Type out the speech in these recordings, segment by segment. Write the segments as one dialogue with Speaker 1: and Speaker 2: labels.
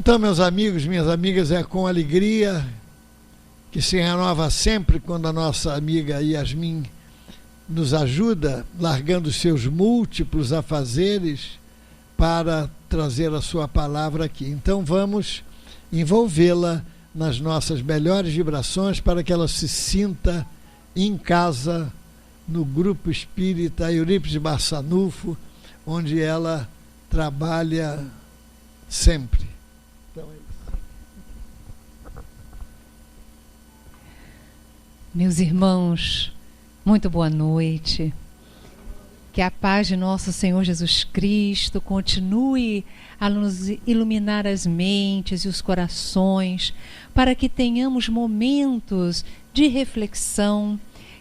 Speaker 1: Então, meus amigos, minhas amigas, é com alegria que se renova sempre quando a nossa amiga Yasmin nos ajuda, largando seus múltiplos afazeres para trazer a sua palavra aqui. Então vamos envolvê-la nas nossas melhores vibrações para que ela se sinta em casa no Grupo Espírita Eurípides Barçanufo, onde ela trabalha sempre. Então é isso.
Speaker 2: Meus irmãos, muito boa noite. Que a paz de nosso Senhor Jesus Cristo continue a nos iluminar as mentes e os corações, para que tenhamos momentos de reflexão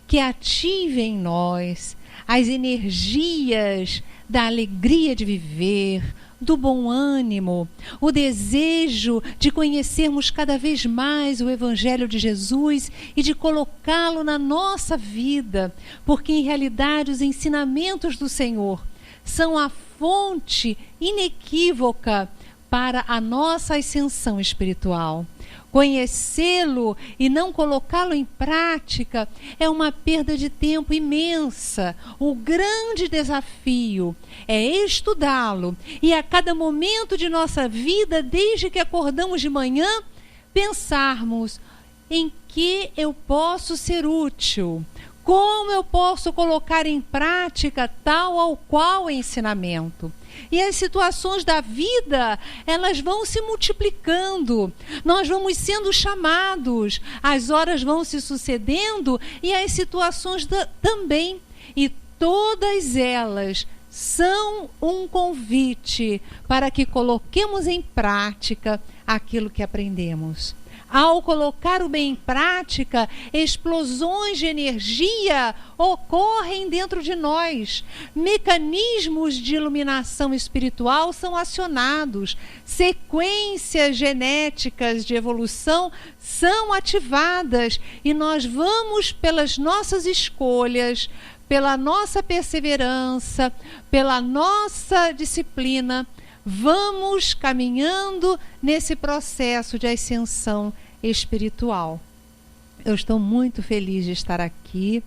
Speaker 2: que ativem em nós as energias da alegria de viver, do bom ânimo, o desejo de conhecermos cada vez mais o Evangelho de Jesus e de colocá-lo na nossa vida, porque em realidade os ensinamentos do Senhor são a fonte inequívoca para a nossa ascensão espiritual. Conhecê-lo e não colocá-lo em prática é uma perda de tempo imensa. O grande desafio é estudá-lo e a cada momento de nossa vida, desde que acordamos de manhã, pensarmos em que eu posso ser útil, como eu posso colocar em prática tal ou qual ensinamento. E as situações da vida, elas vão se multiplicando, nós vamos sendo chamados, as horas vão se sucedendo e as situações também. E todas elas são um convite para que coloquemos em prática aquilo que aprendemos. Ao colocar o bem em prática, explosões de energia ocorrem dentro de nós. Mecanismos de iluminação espiritual são acionados. Sequências genéticas de evolução são ativadas. E nós vamos, pelas nossas escolhas, pela nossa perseverança, pela nossa disciplina, vamos caminhando nesse processo de ascensão espiritual. Eu estou muito feliz de estar aqui.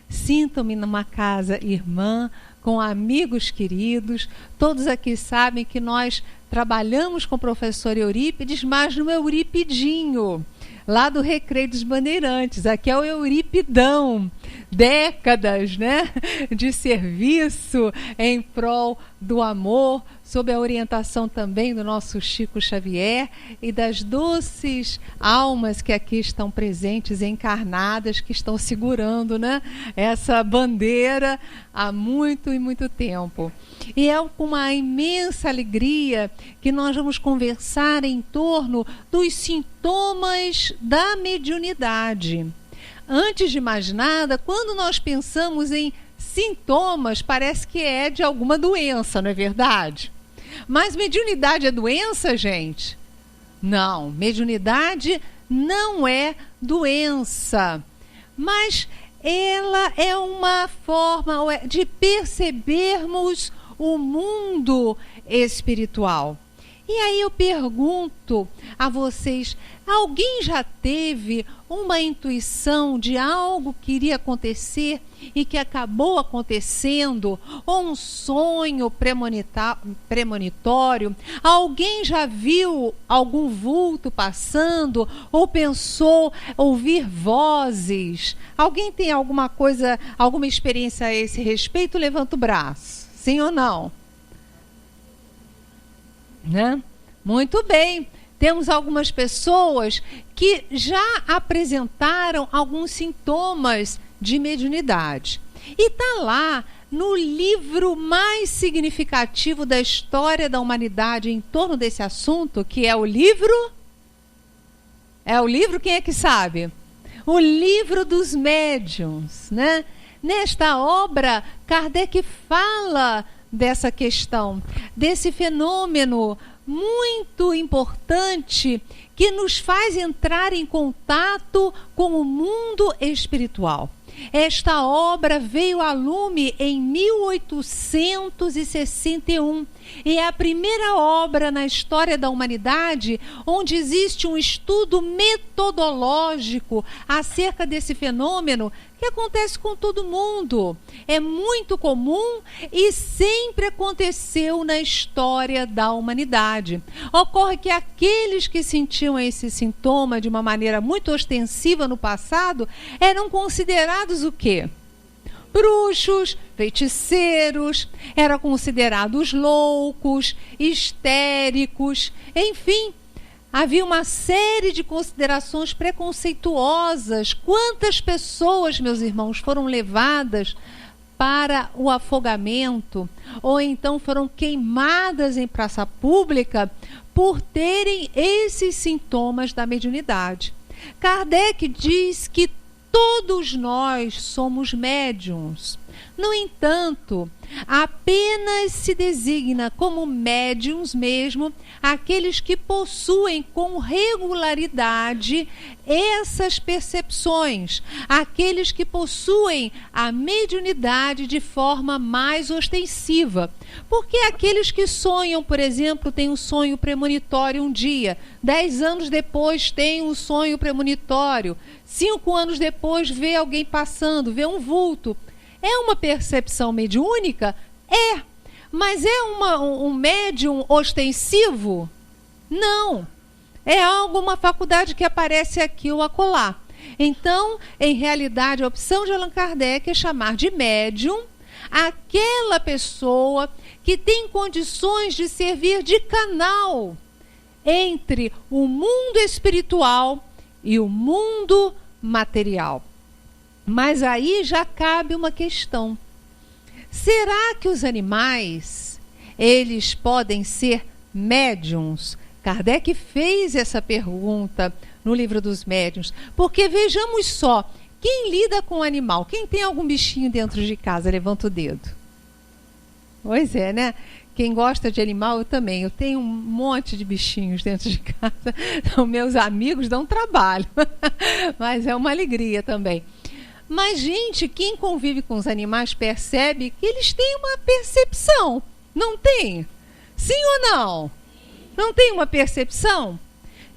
Speaker 2: Sinto-me numa casa irmã, com amigos queridos. Todos aqui sabem que nós trabalhamos com o professor Eurípides, mas no Euripidinho, lá do Recreio dos Bandeirantes. Aqui é o Euripidão. Décadas, né, de serviço em prol do amor, sob a orientação também do nosso Chico Xavier e das doces almas que aqui estão presentes, encarnadas, que estão segurando, né, essa bandeira há muito e muito tempo. E é com uma imensa alegria que nós vamos conversar em torno dos sintomas da mediunidade. Antes de mais nada, quando nós pensamos em sintomas, parece que é de alguma doença, não é verdade? Mas mediunidade é doença, gente? Não, mediunidade não é doença. Mas ela é uma forma de percebermos o mundo espiritual. E aí eu pergunto a vocês, alguém já teve uma intuição de algo que iria acontecer e que acabou acontecendo? Ou um sonho premonitório? Alguém já viu algum vulto passando? Ou pensou ouvir vozes? Alguém tem alguma coisa, alguma experiência a esse respeito? Levanta o braço. Sim ou não? Né? Muito bem, temos algumas pessoas que já apresentaram alguns sintomas de mediunidade. E está lá no livro mais significativo da história da humanidade em torno desse assunto, que é o livro... É o livro, quem é que sabe? O Livro dos Médiuns, né? Nesta obra, Kardec fala dessa questão, desse fenômeno muito importante que nos faz entrar em contato com o mundo espiritual. Esta obra veio a lume em 1861 e é a primeira obra na história da humanidade onde existe um estudo metodológico acerca desse fenômeno que acontece com todo mundo. É muito comum e sempre aconteceu na história da humanidade. Ocorre que aqueles que sentiam esse sintoma de uma maneira muito ostensiva no passado eram considerados o quê? Bruxos, feiticeiros, eram considerados loucos, histéricos, enfim. Havia uma série de considerações preconceituosas. Quantas pessoas, meus irmãos, foram levadas para o afogamento ou então foram queimadas em praça pública por terem esses sintomas da mediunidade? Kardec diz que todos nós somos médiuns. No entanto, apenas se designa como médiuns mesmo aqueles que possuem com regularidade essas percepções, aqueles que possuem a mediunidade de forma mais ostensiva. Porque aqueles que sonham, por exemplo, têm um sonho premonitório um dia, 10 anos depois tem um sonho premonitório, 5 anos depois vê alguém passando, vê um vulto. É uma percepção mediúnica? É. Mas é um médium ostensivo? Não. É uma faculdade que aparece aqui ou acolá. Então, em realidade, a opção de Allan Kardec é chamar de médium aquela pessoa que tem condições de servir de canal entre o mundo espiritual e o mundo material. Mas aí já cabe uma questão. Será que os animais, eles podem ser médiuns? Kardec fez essa pergunta no Livro dos Médiuns, porque vejamos só, quem lida com animal? Quem tem algum bichinho dentro de casa? Levanta o dedo. Pois é, né? Quem gosta de animal, eu também. Eu tenho um monte de bichinhos dentro de casa. Então, meus amigos dão trabalho, mas é uma alegria também. Mas, gente, quem convive com os animais percebe que eles têm uma percepção. Não tem? Sim ou não? Não tem uma percepção?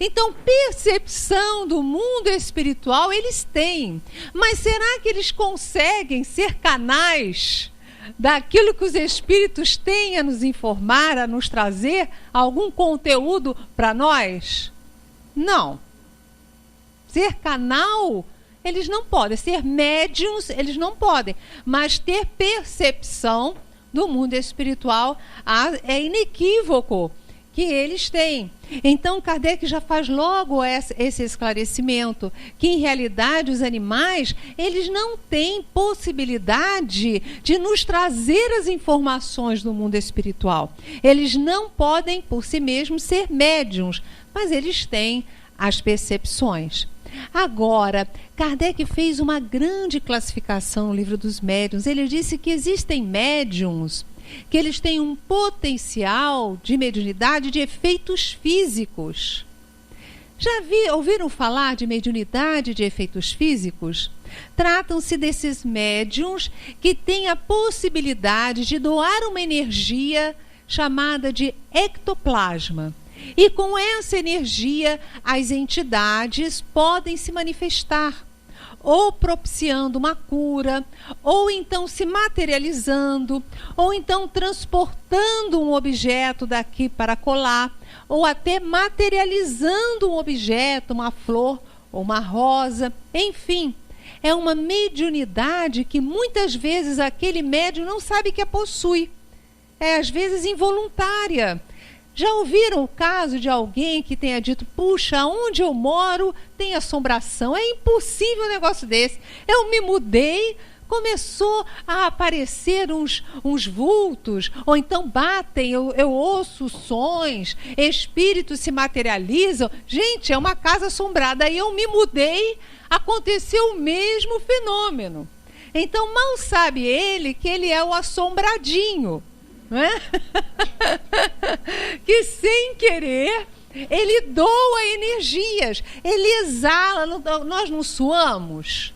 Speaker 2: Então, percepção do mundo espiritual eles têm. Mas será que eles conseguem ser canais daquilo que os espíritos têm a nos informar, a nos trazer algum conteúdo para nós? Não. Ser canal, eles não podem. Ser médiuns, eles não podem. Mas ter percepção do mundo espiritual é inequívoco que eles têm. Então, Kardec já faz logo esse esclarecimento, que em realidade os animais, eles não têm possibilidade de nos trazer as informações do mundo espiritual. Eles não podem, por si mesmos, ser médiuns, mas eles têm as percepções. Agora, Kardec fez uma grande classificação no Livro dos Médiuns. Ele disse que existem médiuns que eles têm um potencial de mediunidade de efeitos físicos. Já ouviram falar de mediunidade de efeitos físicos? Tratam-se desses médiuns que têm a possibilidade de doar uma energia chamada de ectoplasma. E com essa energia, as entidades podem se manifestar, ou propiciando uma cura, ou então se materializando, ou então transportando um objeto daqui para colar, ou até materializando um objeto, uma flor ou uma rosa, enfim. É uma mediunidade que muitas vezes aquele médium não sabe que a possui. É às vezes involuntária. Já ouviram o caso de alguém que tenha dito, puxa, onde eu moro tem assombração? É impossível um negócio desse. Eu me mudei, começou a aparecer uns vultos, ou então batem, eu ouço sons, espíritos se materializam. Gente, é uma casa assombrada. Aí eu me mudei, aconteceu o mesmo fenômeno. Então, mal sabe ele que ele é o assombradinho. Não é? Que sem querer ele doa energias, ele exala. Nós não suamos?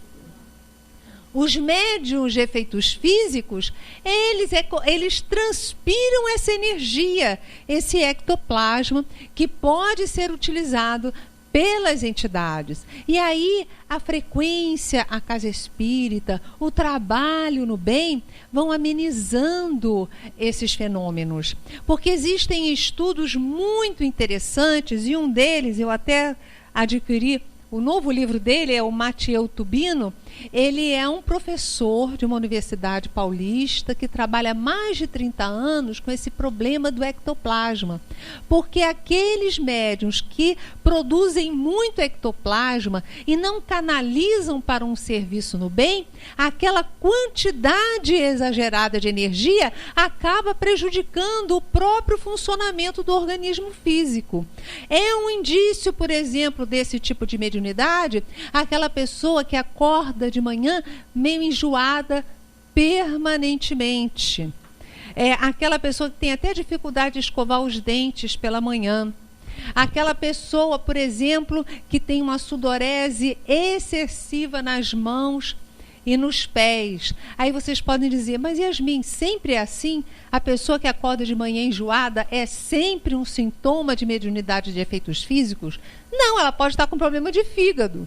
Speaker 2: Os médiuns de efeitos físicos, eles transpiram essa energia, esse ectoplasma, que pode ser utilizado pelas entidades. E aí a frequência, a casa espírita, o trabalho no bem vão amenizando esses fenômenos. Porque existem estudos muito interessantes, e um deles eu até adquiri. O novo livro dele é o Mathieu Tubino. Ele é um professor de uma universidade paulista que trabalha há mais de 30 anos com esse problema do ectoplasma. Porque aqueles médiuns que produzem muito ectoplasma e não canalizam para um serviço no bem, aquela quantidade exagerada de energia acaba prejudicando o próprio funcionamento do organismo físico. É um indício, por exemplo, desse tipo de mediunidade, aquela pessoa que acorda de manhã meio enjoada permanentemente. É aquela pessoa que tem até dificuldade de escovar os dentes pela manhã. Aquela pessoa, por exemplo, que tem uma sudorese excessiva nas mãos e nos pés. Aí vocês podem dizer, mas Yasmin, sempre é assim? A pessoa que acorda de manhã enjoada é sempre um sintoma de mediunidade de efeitos físicos? Não, ela pode estar com problema de fígado.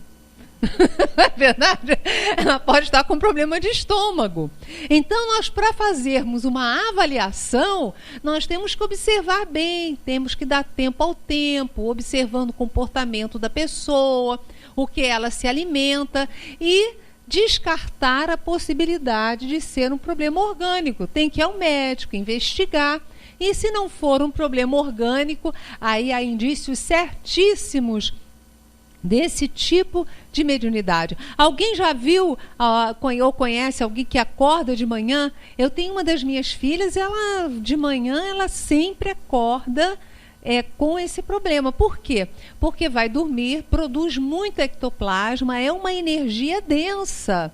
Speaker 2: Não é verdade? Ela pode estar com problema de estômago. Então, nós, para fazermos uma avaliação, nós temos que observar bem, temos que dar tempo ao tempo, observando o comportamento da pessoa, o que ela se alimenta e descartar a possibilidade de ser um problema orgânico. Tem que ir ao médico, investigar. E se não for um problema orgânico, aí há indícios certíssimos desse tipo de mediunidade. Alguém já viu ou conhece alguém que acorda de manhã? Eu tenho uma das minhas filhas, ela de manhã ela sempre acorda com esse problema. Por quê? Porque vai dormir, produz muito ectoplasma, é uma energia densa.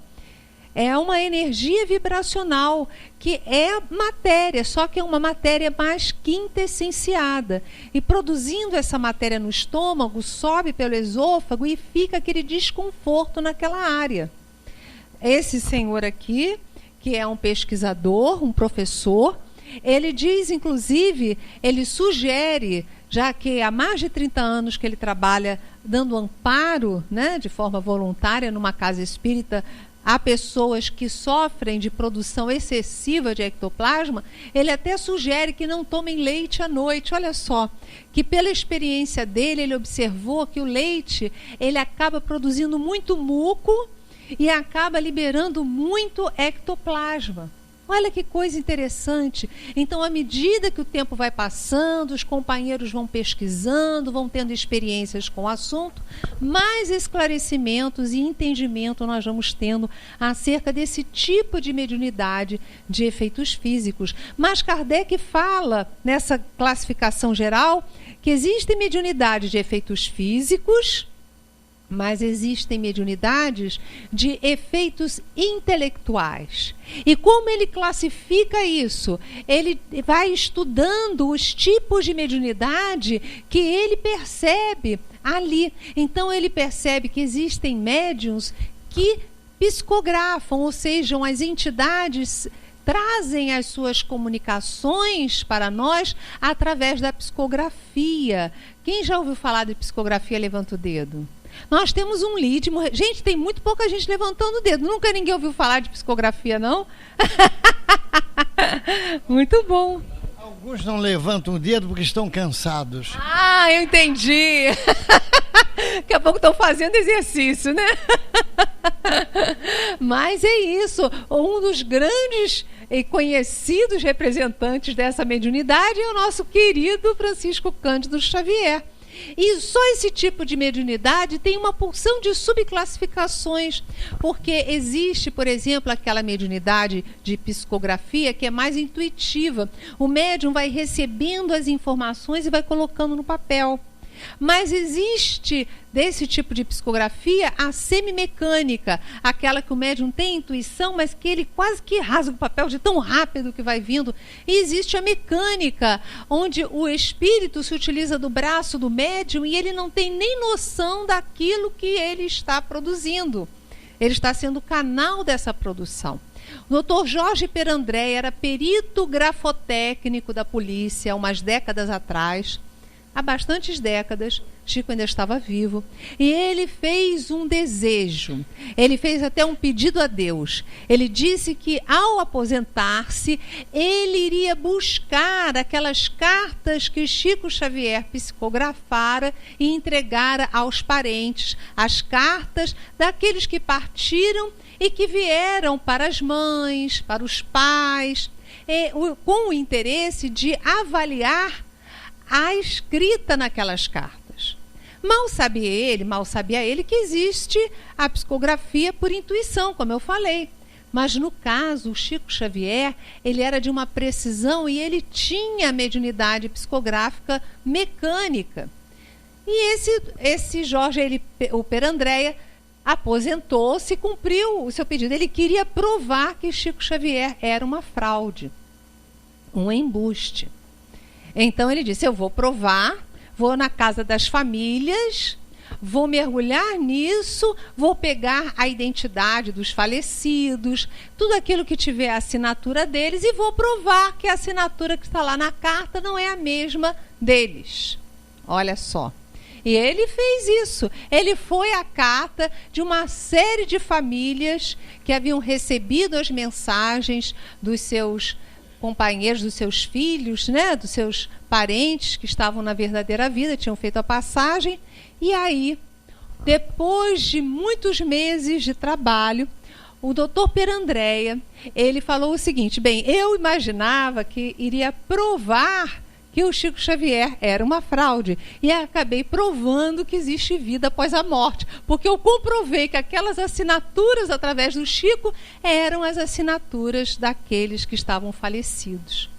Speaker 2: É uma energia vibracional, que é matéria, só que é uma matéria mais quintessenciada. E produzindo essa matéria no estômago, sobe pelo esôfago e fica aquele desconforto naquela área. Esse senhor aqui, que é um pesquisador, um professor, ele diz, inclusive, ele sugere, já que há mais de 30 anos que ele trabalha dando amparo, né, de forma voluntária numa casa espírita, há pessoas que sofrem de produção excessiva de ectoplasma, ele até sugere que não tomem leite à noite. Olha só, que pela experiência dele, ele observou que o leite, ele acaba produzindo muito muco e acaba liberando muito ectoplasma. Olha que coisa interessante. Então, à medida que o tempo vai passando, os companheiros vão pesquisando, vão tendo experiências com o assunto, mais esclarecimentos e entendimento nós vamos tendo acerca desse tipo de mediunidade de efeitos físicos. Mas Kardec fala, nessa classificação geral, que existe mediunidade de efeitos físicos, mas existem mediunidades de efeitos intelectuais. E como ele classifica isso? Ele vai estudando os tipos de mediunidade que ele percebe ali. Então ele percebe que existem médiuns que psicografam, ou seja, as entidades trazem as suas comunicações para nós através da psicografia. Quem já ouviu falar de psicografia, levanta o dedo. Nós temos um lead. Gente, tem muito pouca gente levantando o dedo. Nunca ninguém ouviu falar de psicografia, não? Muito bom.
Speaker 1: Alguns não levantam o dedo porque estão cansados.
Speaker 2: Ah, eu entendi. Daqui a pouco estão fazendo exercício, né? Mas é isso. Um dos grandes e conhecidos representantes dessa mediunidade é o nosso querido Francisco Cândido Xavier. E só esse tipo de mediunidade tem uma porção de subclassificações, porque existe, por exemplo, aquela mediunidade de psicografia que é mais intuitiva. O médium vai recebendo as informações e vai colocando no papel. Mas existe desse tipo de psicografia a semimecânica, aquela que o médium tem intuição, mas que ele quase que rasga o papel de tão rápido que vai vindo. E existe a mecânica, onde o espírito se utiliza do braço do médium e ele não tem nem noção daquilo que ele está produzindo. Ele está sendo o canal dessa produção. O Dr. Jorge Perandréia era perito grafotécnico da polícia há umas décadas atrás. Há bastantes décadas, Chico ainda estava vivo, e ele fez um desejo, ele fez até um pedido a Deus. Ele disse que, ao aposentar-se, ele iria buscar aquelas cartas que Chico Xavier psicografara e entregara aos parentes, as cartas daqueles que partiram e que vieram para as mães, para os pais, com o interesse de avaliar a escrita naquelas cartas. Mal sabia ele que existe a psicografia por intuição, como eu falei. Mas no caso, o Chico Xavier, ele era de uma precisão e ele tinha mediunidade psicográfica mecânica. E esse Jorge, o Perandréia, aposentou-se e cumpriu o seu pedido. Ele queria provar que Chico Xavier era uma fraude, um embuste. Então ele disse, eu vou provar, vou na casa das famílias, vou mergulhar nisso, vou pegar a identidade dos falecidos, tudo aquilo que tiver a assinatura deles e vou provar que a assinatura que está lá na carta não é a mesma deles. Olha só. E ele fez isso. Ele foi à carta de uma série de famílias que haviam recebido as mensagens dos seus companheiros, dos seus filhos, né, dos seus parentes que estavam na verdadeira vida, tinham feito a passagem. E aí, depois de muitos meses de trabalho, o Dr. Perandréia, ele falou o seguinte, bem, eu imaginava que iria provar que o Chico Xavier era uma fraude e acabei provando que existe vida após a morte, porque eu comprovei que aquelas assinaturas através do Chico eram as assinaturas daqueles que estavam falecidos.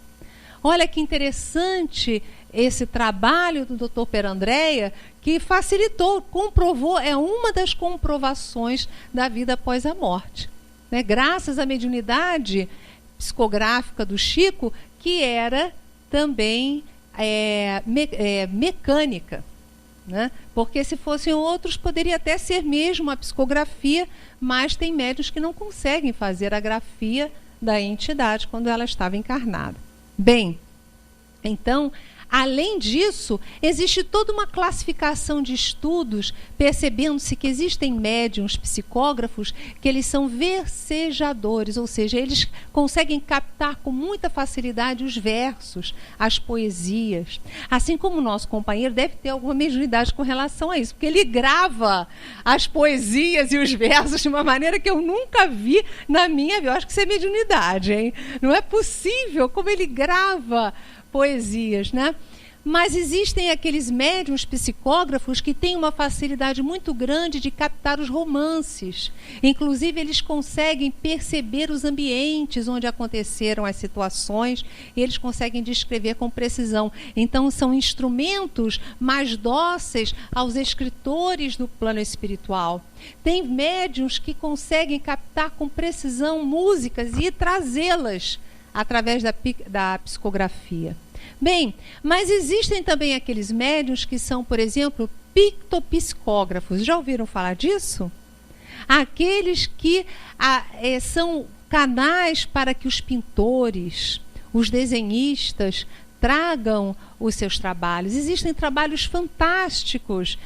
Speaker 2: Olha que interessante esse trabalho do Dr. Perandréia, que facilitou, comprovou, é uma das comprovações da vida após a morte, né? Graças à mediunidade psicográfica do Chico, que era também mecânica, né? Porque se fossem outros, poderia até ser mesmo a psicografia, mas tem médiuns que não conseguem fazer a grafia da entidade quando ela estava encarnada. Bem, então, além disso, existe toda uma classificação de estudos, percebendo-se que existem médiuns psicógrafos que eles são versejadores, ou seja, eles conseguem captar com muita facilidade os versos, as poesias. Assim como o nosso companheiro deve ter alguma mediunidade com relação a isso, porque ele grava as poesias e os versos de uma maneira que eu nunca vi na minha vida. Eu acho que isso é mediunidade, hein? Não é possível como ele grava poesias, né? Mas existem aqueles médiuns psicógrafos que têm uma facilidade muito grande de captar os romances. Inclusive, eles conseguem perceber os ambientes onde aconteceram as situações e eles conseguem descrever com precisão. Então, são instrumentos mais dóceis aos escritores do plano espiritual. Tem médiuns que conseguem captar com precisão músicas e trazê-las através da psicografia. Bem, mas existem também aqueles médiuns que são, por exemplo, pictopsicógrafos. Já ouviram falar disso? Aqueles que são canais para que os pintores, os desenhistas, tragam os seus trabalhos. Existem trabalhos fantásticos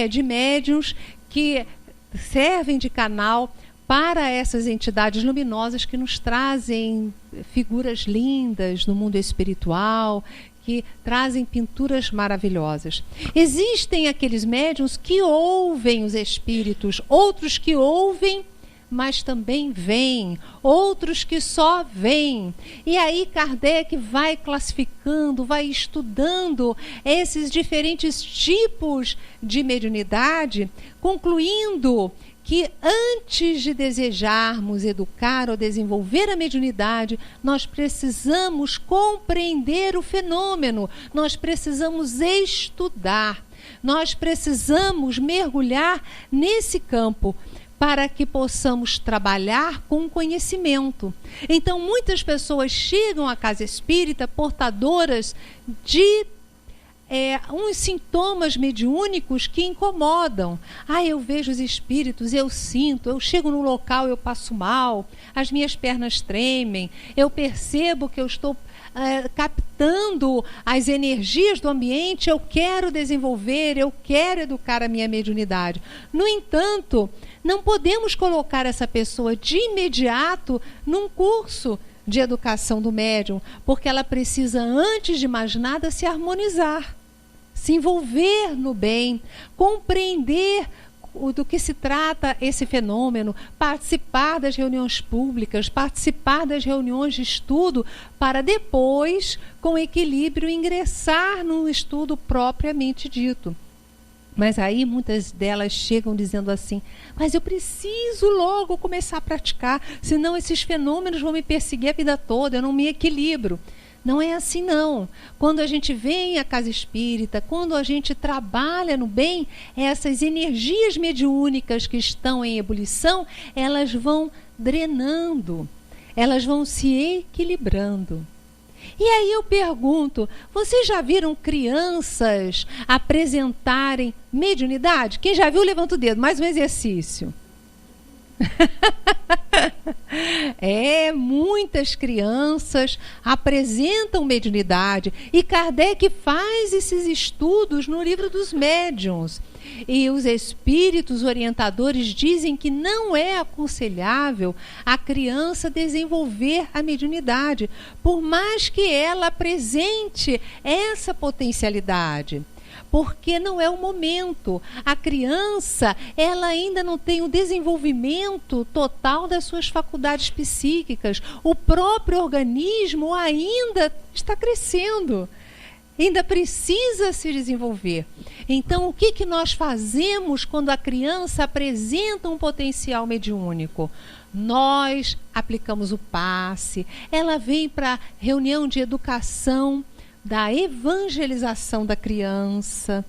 Speaker 2: de médiuns que servem de canal para essas entidades luminosas que nos trazem figuras lindas no mundo espiritual, que trazem pinturas maravilhosas. Existem aqueles médiuns que ouvem os espíritos, outros que ouvem, mas também veem, outros que só veem. E aí Kardec vai classificando, vai estudando esses diferentes tipos de mediunidade, concluindo que antes de desejarmos educar ou desenvolver a mediunidade, nós precisamos compreender o fenômeno, nós precisamos estudar, nós precisamos mergulhar nesse campo para que possamos trabalhar com conhecimento. Então, muitas pessoas chegam à casa espírita portadoras de uns sintomas mediúnicos que incomodam. Eu vejo os espíritos, eu sinto, eu chego num local, eu passo mal, as minhas pernas tremem, eu percebo que eu estou captando as energias do ambiente, eu quero desenvolver, eu quero educar a minha mediunidade. No entanto, não podemos colocar essa pessoa de imediato num curso de educação do médium, porque ela precisa, antes de mais nada, se harmonizar, se envolver no bem, compreender do que se trata esse fenômeno, participar das reuniões públicas, participar das reuniões de estudo, para depois, com equilíbrio, ingressar num estudo propriamente dito. Mas aí muitas delas chegam dizendo assim: mas eu preciso logo começar a praticar, senão esses fenômenos vão me perseguir a vida toda, eu não me equilibro. Não é assim, não. Quando a gente vem à casa espírita, quando a gente trabalha no bem, essas energias mediúnicas que estão em ebulição, elas vão drenando, elas vão se equilibrando. E aí eu pergunto, vocês já viram crianças apresentarem mediunidade? Quem já viu, levanta o dedo. Mais um exercício. Muitas crianças apresentam mediunidade, e Kardec faz esses estudos no Livro dos Médiuns. E os espíritos orientadores dizem que não é aconselhável a criança desenvolver a mediunidade, por mais que ela apresente essa potencialidade. Porque não é o momento. A criança, ela ainda não tem o desenvolvimento total das suas faculdades psíquicas. O próprio organismo ainda está crescendo, ainda precisa se desenvolver. Então, o que nós fazemos quando a criança apresenta um potencial mediúnico? Nós aplicamos o passe, ela vem para a reunião de educação, da evangelização da criança.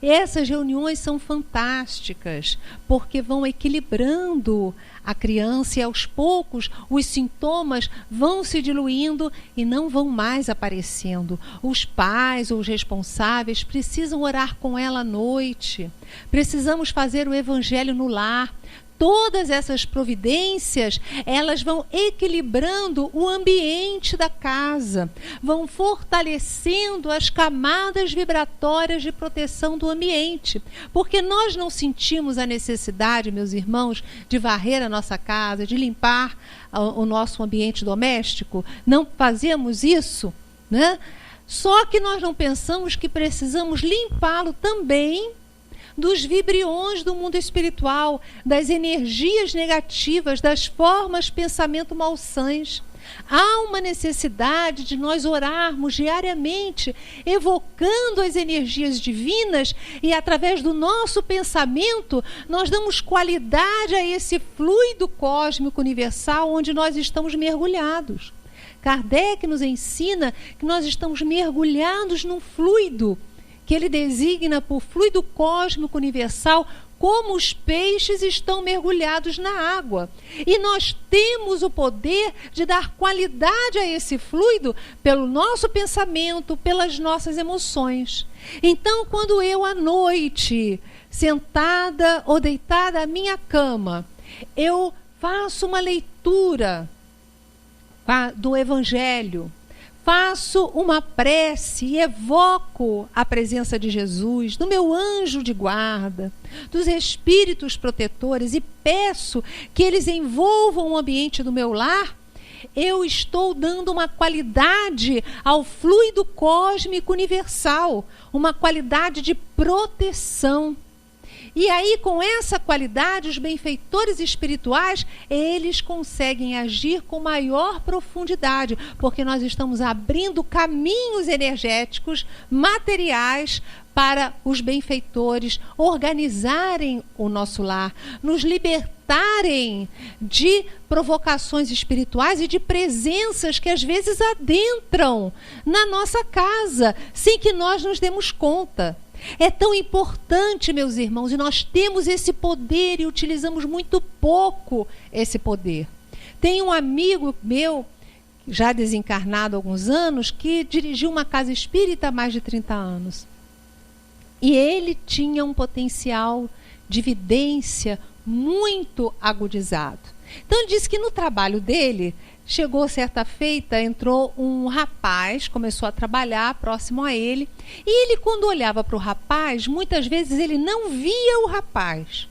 Speaker 2: Essas reuniões são fantásticas, porque vão equilibrando a criança, e aos poucos os sintomas vão se diluindo e não vão mais aparecendo. Os pais ou os responsáveis precisam orar com ela à noite. Precisamos fazer o evangelho no lar. Todas essas providências, elas vão equilibrando o ambiente da casa, vão fortalecendo as camadas vibratórias de proteção do ambiente, porque nós não sentimos a necessidade, meus irmãos, de varrer a nossa casa, de limpar o nosso ambiente doméstico. Não fazemos isso, né? Só que nós não pensamos que precisamos limpá-lo também dos vibriões do mundo espiritual, das energias negativas, das formas de pensamento malsãs. Há uma necessidade de nós orarmos diariamente, evocando as energias divinas, e através do nosso pensamento nós damos qualidade a esse fluido cósmico universal onde nós estamos mergulhados. Kardec nos ensina que nós estamos mergulhados num fluido que ele designa por fluido cósmico universal, como os peixes estão mergulhados na água. E nós temos o poder de dar qualidade a esse fluido pelo nosso pensamento, pelas nossas emoções. Então, quando eu à noite, sentada ou deitada à minha cama, eu faço uma leitura do Evangelho, faço uma prece e evoco a presença de Jesus, do meu anjo de guarda, dos espíritos protetores, e peço que eles envolvam o ambiente do meu lar, eu estou dando uma qualidade ao fluido cósmico universal, uma qualidade de proteção. E aí, com essa qualidade, os benfeitores espirituais, eles conseguem agir com maior profundidade, porque nós estamos abrindo caminhos energéticos, materiais, para os benfeitores organizarem o nosso lar, nos libertarem de provocações espirituais e de presenças que às vezes adentram na nossa casa, sem que nós nos demos conta. É tão importante, meus irmãos, e nós temos esse poder e utilizamos muito pouco esse poder. Tem um amigo meu, já desencarnado há alguns anos, que dirigiu uma casa espírita há mais de 30 anos. E ele tinha um potencial de vidência muito agudizado. Então ele disse que no trabalho dele, chegou certa feita, entrou um rapaz, começou a trabalhar próximo a ele, e ele, quando olhava para o rapaz, muitas vezes ele não via o rapaz.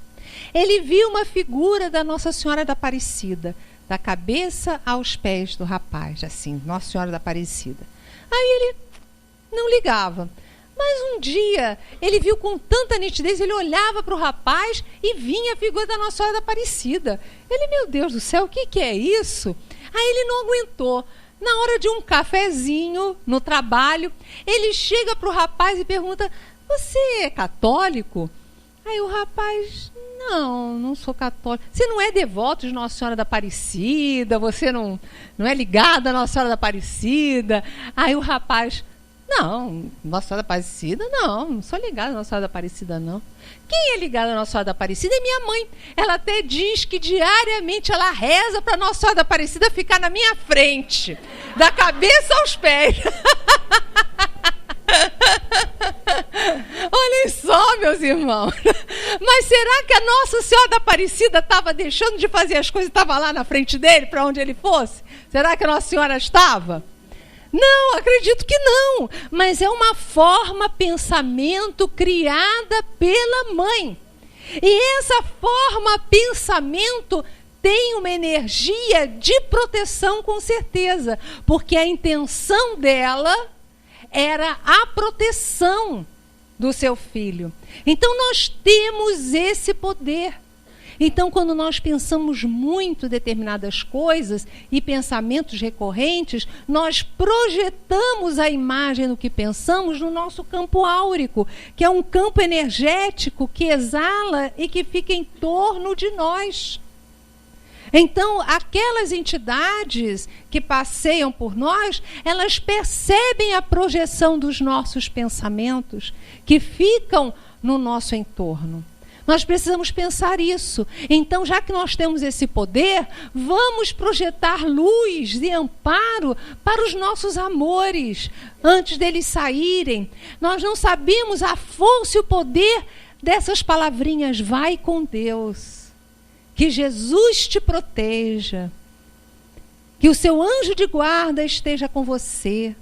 Speaker 2: Ele via uma figura da Nossa Senhora da Aparecida, da cabeça aos pés do rapaz, assim, Nossa Senhora da Aparecida. Aí ele não ligava. Mas um dia, ele viu com tanta nitidez, ele olhava para o rapaz e vinha a figura da Nossa Senhora da Aparecida. Ele, meu Deus do céu, o que é isso? Aí ele não aguentou. Na hora de um cafezinho no trabalho, ele chega para o rapaz e pergunta: você é católico? Aí o rapaz: não sou católico. Você não é devoto de Nossa Senhora da Aparecida? Você não é ligado à Nossa Senhora da Aparecida? Aí o rapaz: não, Nossa Senhora da Aparecida, não sou ligada à Nossa Senhora da Aparecida, não. Quem é ligado à Nossa Senhora da Aparecida é minha mãe. Ela até diz que diariamente ela reza para Nossa Senhora da Aparecida ficar na minha frente, da cabeça aos pés. Olhem só, meus irmãos. Mas será que a Nossa Senhora da Aparecida estava deixando de fazer as coisas e estava lá na frente dele, para onde ele fosse? Será que a Nossa Senhora estava? Não, acredito que não, mas é uma forma pensamento criada pela mãe. E essa forma pensamento tem uma energia de proteção, com certeza, porque a intenção dela era a proteção do seu filho. Então nós temos esse poder. Então, quando nós pensamos muito determinadas coisas e pensamentos recorrentes, nós projetamos a imagem do que pensamos no nosso campo áurico, que é um campo energético que exala e que fica em torno de nós. Então, aquelas entidades que passeiam por nós, elas percebem a projeção dos nossos pensamentos que ficam no nosso entorno. Nós precisamos pensar isso. Então, já que nós temos esse poder, vamos projetar luz e amparo para os nossos amores, antes deles saírem. Nós não sabemos a força e o poder dessas palavrinhas: vai com Deus, que Jesus te proteja, que o seu anjo de guarda esteja com você.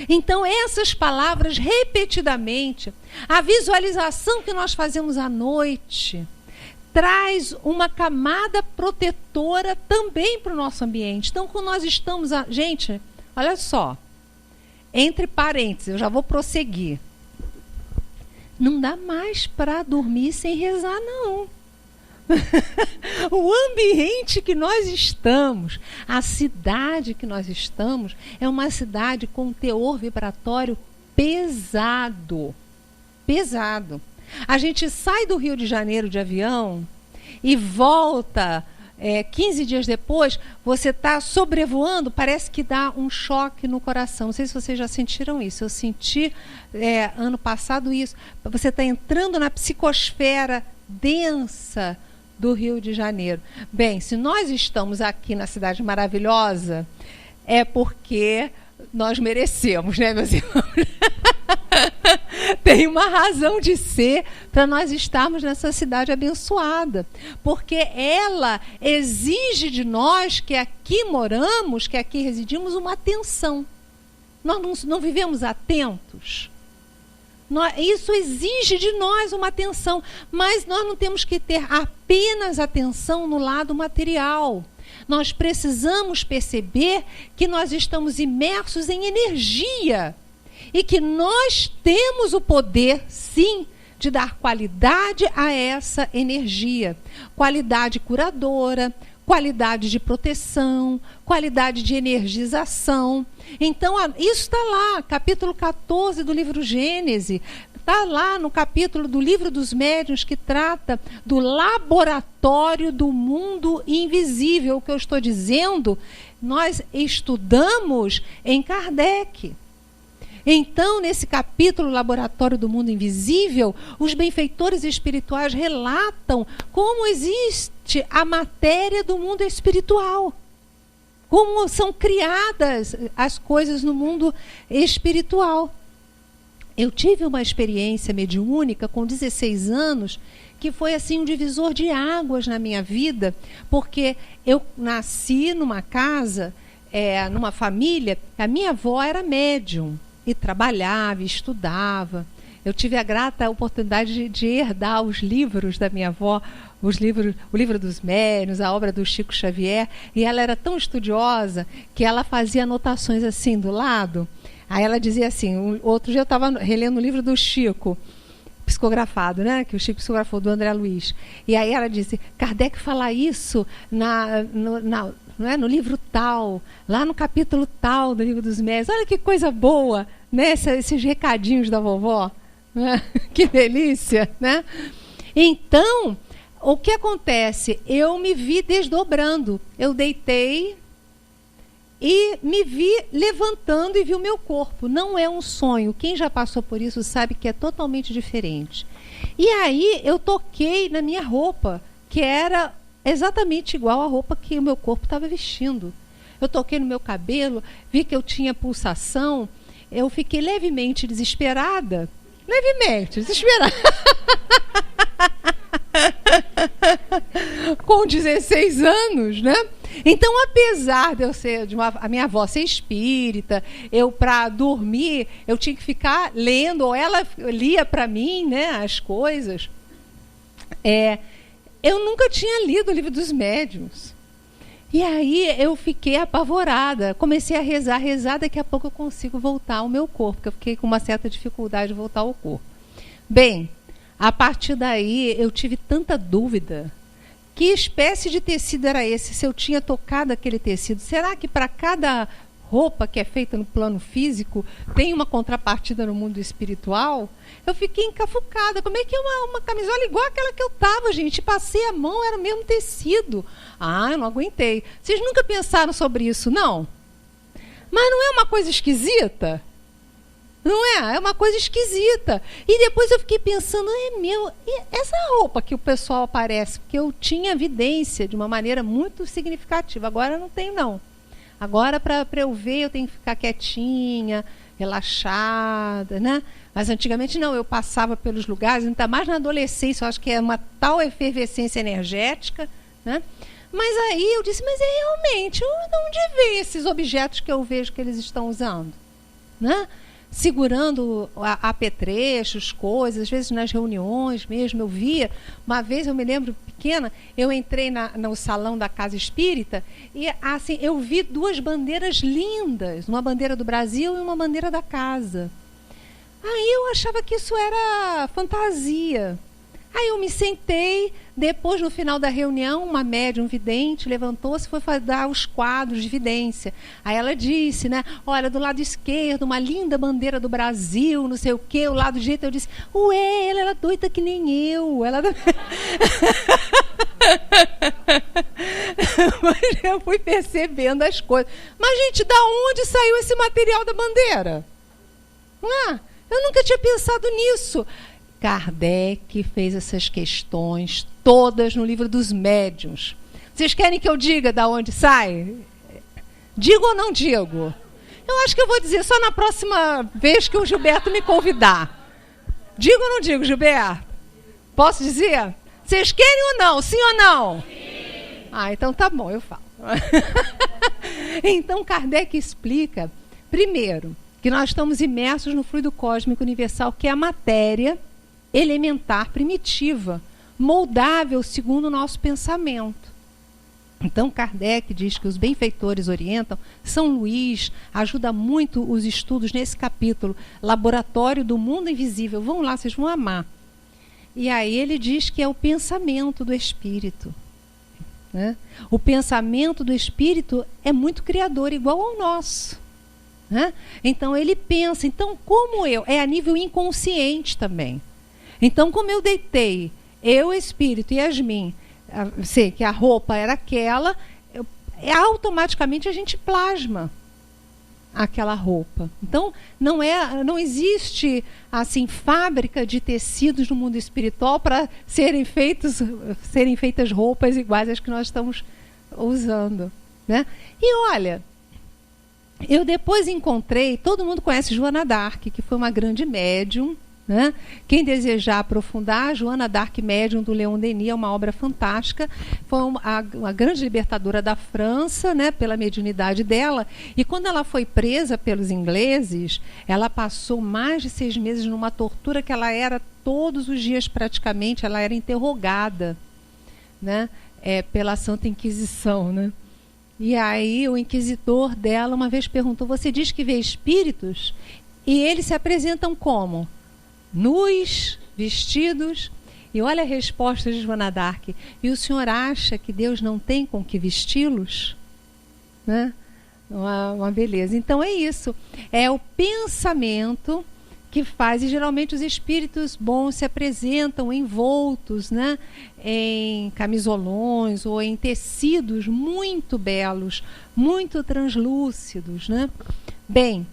Speaker 2: Então, essas palavras repetidamente, a visualização que nós fazemos à noite, traz uma camada protetora também para o nosso ambiente. Então, quando nós estamos... Gente, olha só, entre parênteses, eu já vou prosseguir. Não dá mais para dormir sem rezar, não. O ambiente que nós estamos, a cidade que nós estamos, é uma cidade com um teor vibratório pesado. Pesado. A gente sai do Rio de Janeiro de avião e volta 15 dias depois, você está sobrevoando, parece que dá um choque no coração. Não sei se vocês já sentiram isso. Eu senti ano passado isso. Você está entrando na psicosfera densa do Rio de Janeiro. Bem, se nós estamos aqui na cidade maravilhosa, é porque nós merecemos, né, meus irmãos? Tem uma razão de ser para nós estarmos nessa cidade abençoada, porque ela exige de nós que aqui moramos, que aqui residimos, uma atenção. Nós não vivemos atentos. Isso exige de nós uma atenção, mas nós não temos que ter apenas atenção no lado material. Nós precisamos perceber que nós estamos imersos em energia e que nós temos o poder, sim, de dar qualidade a essa energia. Qualidade curadora, qualidade de proteção, qualidade de energização. Então, isso está lá, capítulo 14 do livro Gênesis, está lá no capítulo do livro dos médiuns, que trata do laboratório do mundo invisível. O que eu estou dizendo, nós estudamos em Kardec. Então, nesse capítulo Laboratório do Mundo Invisível, os benfeitores espirituais relatam como existe a matéria do mundo espiritual. Como são criadas as coisas no mundo espiritual. eu tive uma experiência mediúnica com 16 anos, que foi assim um divisor de águas na minha vida, porque eu nasci numa casa, numa família, a minha avó era médium e trabalhava, estudava. Eu tive a grata oportunidade de herdar os livros da minha avó, o livro dos médiuns, a obra do Chico Xavier, e ela era tão estudiosa que ela fazia anotações assim do lado. Aí ela dizia assim, outro dia eu estava relendo o livro do Chico, psicografado, né? Que o Chico psicografou, do André Luiz. E aí ela disse, Kardec fala isso no livro tal, lá no capítulo tal do livro dos médiuns. Olha que coisa boa, né? Esses recadinhos da vovó. Né? Que delícia, né? Então, o que acontece? Eu me vi desdobrando. Eu deitei e me vi levantando e vi o meu corpo. Não é um sonho. Quem já passou por isso sabe que é totalmente diferente. E aí eu toquei na minha roupa, que era exatamente igual à roupa que o meu corpo estava vestindo. Eu toquei no meu cabelo, vi que eu tinha pulsação. Eu fiquei levemente desesperada. Levemente desesperada. Com 16 anos, né? Então, apesar de eu ser a minha avó ser espírita, eu para dormir eu tinha que ficar lendo, ou ela lia para mim, né, as coisas. Eu nunca tinha lido o livro dos médiuns. E aí eu fiquei apavorada, comecei a rezar, daqui a pouco eu consigo voltar ao meu corpo, porque eu fiquei com uma certa dificuldade de voltar ao corpo. Bem, a partir daí eu tive tanta dúvida. Que espécie de tecido era esse? Se eu tinha tocado aquele tecido, será que para cada roupa que é feita no plano físico tem uma contrapartida no mundo espiritual? Eu fiquei encafucada. Como é que é uma camisola igual aquela que eu estava, gente? Passei a mão, era o mesmo tecido. Eu não aguentei. Vocês nunca pensaram sobre isso, não? Mas não é uma coisa esquisita? Não é? É uma coisa esquisita. E depois eu fiquei pensando, e essa roupa que o pessoal aparece? Porque eu tinha evidência de uma maneira muito significativa. Agora não tenho, não. Agora, para eu ver, eu tenho que ficar quietinha, relaxada, né? Mas antigamente não, eu passava pelos lugares, ainda mais na adolescência, eu acho que é uma tal efervescência energética, né? Mas aí eu disse, mas realmente, onde vem esses objetos que eu vejo que eles estão usando? Né? Segurando apetrechos, coisas, às vezes nas reuniões mesmo, eu via. Uma vez, eu me lembro, pequena, eu entrei no salão da Casa Espírita e assim, eu vi duas bandeiras lindas, uma bandeira do Brasil e uma bandeira da casa. Aí eu achava que isso era fantasia. Aí eu me sentei, depois no final da reunião, uma médium vidente levantou-se e foi dar os quadros de vidência. Aí ela disse, né, olha, do lado esquerdo, uma linda bandeira do Brasil, não sei o quê, o lado direito, eu disse, ela era doida que nem eu. Mas eu fui percebendo as coisas. Mas, gente, da onde saiu esse material da bandeira? Eu nunca tinha pensado nisso. Kardec fez essas questões todas no livro dos médiuns. Vocês querem que eu diga de onde sai? Digo ou não digo? Eu acho que eu vou dizer só na próxima vez que o Gilberto me convidar. Digo ou não digo, Gilberto? Posso dizer? Vocês querem ou não? Sim ou não? Sim. Então tá bom, eu falo. Então Kardec explica, primeiro, que nós estamos imersos no fluido cósmico universal, que é a matéria elementar primitiva, moldável segundo o nosso pensamento. Então Kardec diz que os benfeitores orientam. São Luís ajuda muito os estudos nesse capítulo, Laboratório do Mundo Invisível. Vão lá, vocês vão amar. E aí ele diz que é o pensamento do espírito, né? O pensamento do espírito é muito criador, igual ao nosso, né? Então ele pensa, então como é a nível inconsciente também. Então, como eu deitei, eu, espírito e Yasmin, sei que a roupa era aquela, automaticamente a gente plasma aquela roupa. Então, não existe assim fábrica de tecidos no mundo espiritual para serem feitas roupas iguais às que nós estamos usando, né? E olha, eu depois encontrei, todo mundo conhece Joana d'Arc, que foi uma grande médium, né? Quem desejar aprofundar, Joana d'Arc Médium, do Leon Denis, é uma obra fantástica. Foi uma grande libertadora da França, né, pela mediunidade dela. E quando ela foi presa pelos ingleses, ela passou mais de 6 meses numa tortura que ela era todos os dias praticamente, ela era interrogada, né, pela Santa Inquisição, né? E aí o inquisidor dela uma vez perguntou: você diz que vê espíritos? E eles se apresentam como? Nus, vestidos. E olha a resposta de Joana d'Arc: e o senhor acha que Deus não tem com que vesti-los? Né? Uma beleza. Então é isso, é o pensamento que faz, e geralmente os espíritos bons se apresentam envoltos, né, em camisolões ou em tecidos muito belos, muito translúcidos, né? Bem,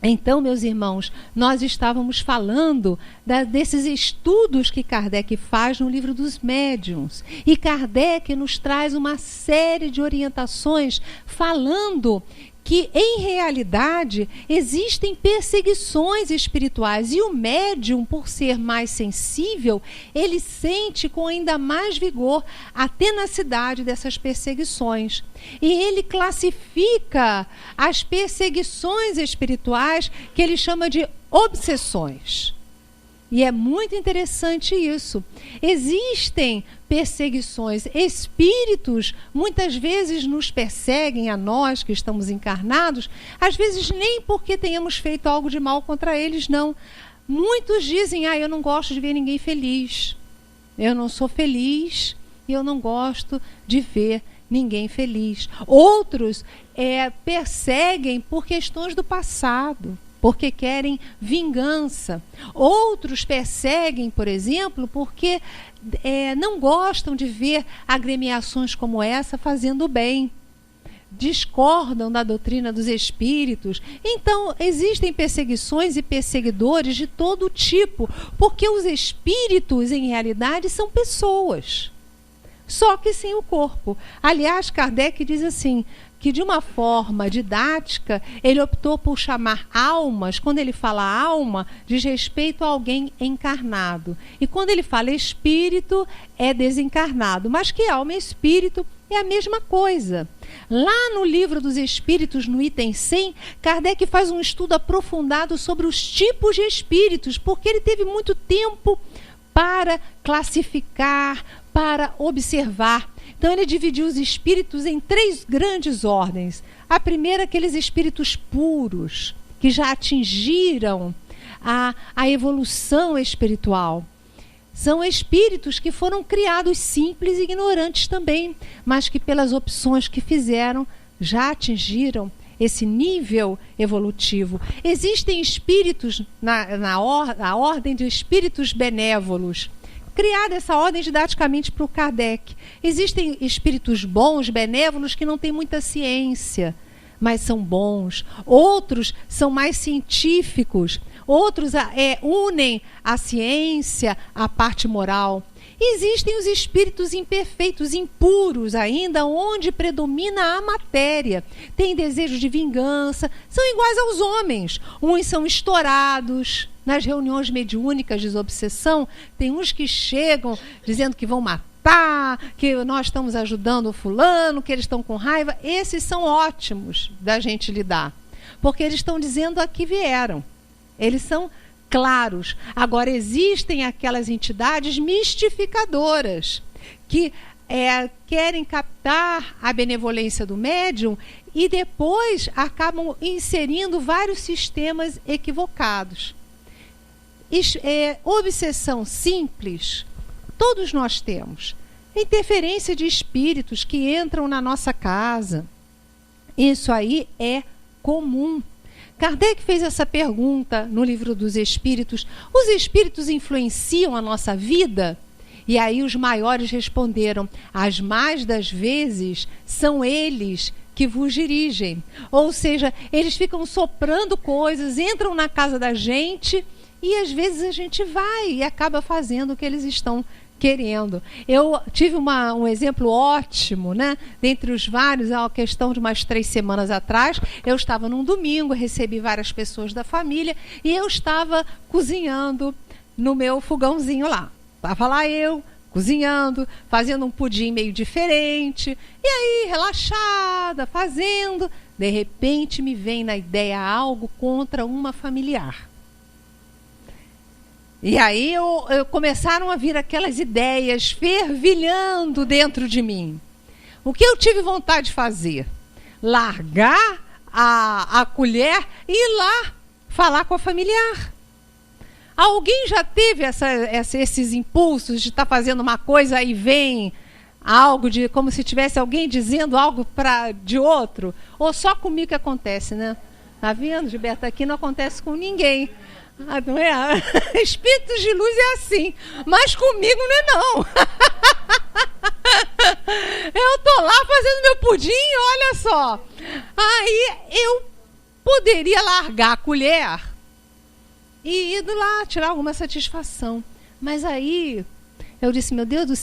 Speaker 2: então, meus irmãos, nós estávamos falando desses estudos que Kardec faz no livro dos médiuns. E Kardec nos traz uma série de orientações falando que, em realidade, existem perseguições espirituais. E o médium, por ser mais sensível, ele sente com ainda mais vigor a tenacidade dessas perseguições. E ele classifica as perseguições espirituais, que ele chama de obsessões. E é muito interessante isso. Existem perseguições. Espíritos muitas vezes nos perseguem a nós que estamos encarnados, às vezes nem porque tenhamos feito algo de mal contra eles, não. Muitos dizem: eu não gosto de ver ninguém feliz. Eu não sou feliz e eu não gosto de ver ninguém feliz. Outros perseguem por questões do passado, porque querem vingança. Outros perseguem, por exemplo, porque não gostam de ver agremiações como essa fazendo bem. Discordam da doutrina dos espíritos. Então, existem perseguições e perseguidores de todo tipo, porque os espíritos, em realidade, são pessoas, só que sem o corpo. Aliás, Kardec diz assim, que de uma forma didática, ele optou por chamar almas. Quando ele fala alma, diz respeito a alguém encarnado. E quando ele fala espírito, é desencarnado. Mas que alma e espírito é a mesma coisa. Lá no Livro dos Espíritos, no item 100, Kardec faz um estudo aprofundado sobre os tipos de espíritos, porque ele teve muito tempo para classificar, para observar. Então ele dividiu os espíritos em 3 grandes ordens. A primeira, aqueles espíritos puros, que já atingiram a evolução espiritual. São espíritos que foram criados simples e ignorantes também, mas que pelas opções que fizeram, já atingiram esse nível evolutivo. Existem espíritos, na ordem de espíritos benévolos, criada essa ordem didaticamente para o Kardec. Existem espíritos bons, benévolos, que não têm muita ciência, mas são bons. Outros são mais científicos. Outros unem a ciência à parte moral. Existem os espíritos imperfeitos, impuros ainda, onde predomina a matéria. Tem desejo de vingança, são iguais aos homens. Uns são estourados. Nas reuniões mediúnicas de desobsessão, tem uns que chegam dizendo que vão matar, que nós estamos ajudando o fulano, que eles estão com raiva. Esses são ótimos da gente lidar, porque eles estão dizendo a que vieram. Eles são claros. Agora, existem aquelas entidades mistificadoras que querem captar a benevolência do médium e depois acabam inserindo vários sistemas equivocados. Obsessão simples, todos nós temos. Interferência de espíritos que entram na nossa casa. Isso aí é comum. Kardec fez essa pergunta no Livro dos Espíritos: os espíritos influenciam a nossa vida? E aí os maiores responderam: as mais das vezes são eles que vos dirigem. Ou seja, eles ficam soprando coisas, entram na casa da gente e às vezes a gente vai e acaba fazendo o que eles estão querendo. Eu tive um exemplo ótimo, né? Dentre os vários, a questão de umas 3 semanas atrás, eu estava num domingo, recebi várias pessoas da família e eu estava cozinhando no meu fogãozinho lá. Estava lá eu, cozinhando, fazendo um pudim meio diferente, e aí, relaxada, fazendo, de repente me vem na ideia algo contra uma familiar. E aí começaram a vir aquelas ideias fervilhando dentro de mim. O que eu tive vontade de fazer? Largar a colher e ir lá falar com a familiar. Alguém já teve esses impulsos de estar fazendo uma coisa e vem algo como se tivesse alguém dizendo algo de outro? Ou só comigo que acontece, né? Tá vendo, Gilberto? Aqui não acontece com ninguém. Ah, não é? Espíritos de luz é assim, mas comigo não é não. Eu tô lá fazendo meu pudim, olha só. Aí eu poderia largar a colher e ir lá tirar alguma satisfação. Mas aí eu disse, meu Deus do